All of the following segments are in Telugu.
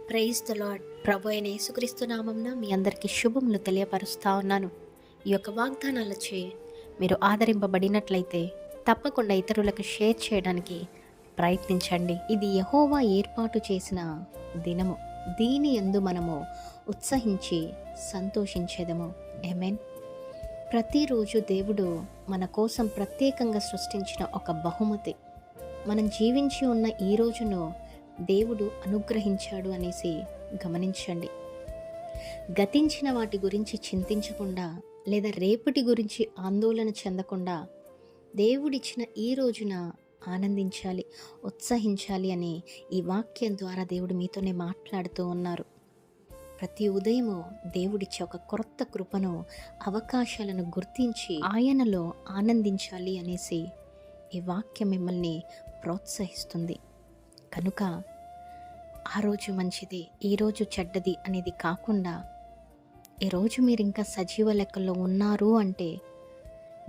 Praise the lord. ప్రభు అయిన యేసుక్రీస్తు నామమున మీ అందరికీ శుభములు తెలియపరుస్తా ఉన్నాను. ఈ యొక్క వాగ్దానాలచే మీరు ఆదరింపబడినట్లయితే తప్పకుండా ఇతరులకు షేర్ చేయడానికి ప్రయత్నించండి. ఇది యెహోవా ఏర్పాటు చేసిన దినము, దీని యందు మనము ఉత్సహించి సంతోషించేదము. ఆమేన్. ప్రతిరోజు దేవుడు మన కోసం ప్రత్యేకంగా సృష్టించిన ఒక బహుమతి. మనం జీవించి ఉన్న ఈ రోజును దేవుడు అనుగ్రహించాడు అనేసి గమనించండి. గతించిన వాటి గురించి చింతించకుండా లేదా రేపటి గురించి ఆందోళన చెందకుండా దేవుడిచ్చిన ఈ రోజున ఆనందించాలి, ఉత్సహించాలి అని ఈ వాక్యం ద్వారా దేవుడు మీతోనే మాట్లాడుతూ ఉన్నారు. ప్రతి ఉదయము దేవుడిచ్చే ఒక కొత్త కృపను, అవకాశాలను గుర్తించి ఆయనలో ఆనందించాలి అనేసి ఈ వాక్యం మిమ్మల్ని ప్రోత్సహిస్తుంది. కనుక ఆ రోజు మంచిది, ఈరోజు చెడ్డది అనేది కాకుండా ఈరోజు మీరు ఇంకా సజీవ లెక్కల్లో ఉన్నారు అంటే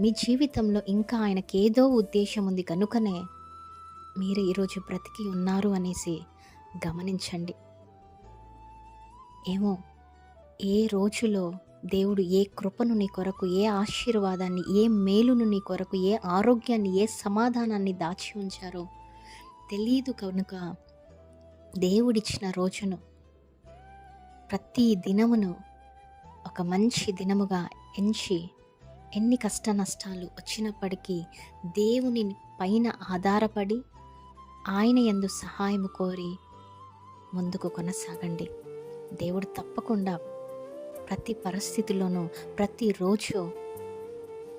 మీ జీవితంలో ఇంకా ఆయనకి ఏదో ఉద్దేశం ఉంది, కనుకనే మీరు ఈరోజు బ్రతికి ఉన్నారు అనేసి గమనించండి. ఏమో ఏ రోజులో దేవుడు ఏ కృపను నీ కొరకు, ఏ ఆశీర్వాదాన్ని, ఏ మేలును నీ కొరకు, ఏ ఆరోగ్యాన్ని, ఏ సమాధానాన్ని దాచి ఉంచారో తెలియదు. కనుక దేవుడిచ్చిన రోజును, ప్రతి దినమును ఒక మంచి దినముగా ఎంచి ఎన్ని కష్ట నష్టాలు వచ్చినప్పటికీ దేవుని పైన ఆధారపడి ఆయన యందు సహాయము కోరి ముందుకు కొనసాగండి. దేవుడు తప్పకుండా ప్రతి పరిస్థితిలోనూ ప్రతిరోజు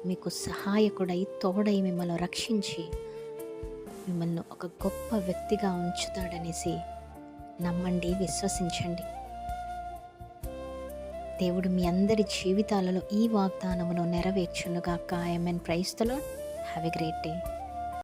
మీకు సహాయకుడై, తోడై మిమ్మల్ని రక్షించి మిమ్మల్ని ఒక గొప్ప వ్యక్తిగా ఉంచుతాడనేసి నమ్మండి, విశ్వసించండి. దేవుడు మీ అందరి జీవితాలలో ఈ వాగ్దానమును నెరవేర్చునుగాక. Amen. Praise the Lord. Have a great day.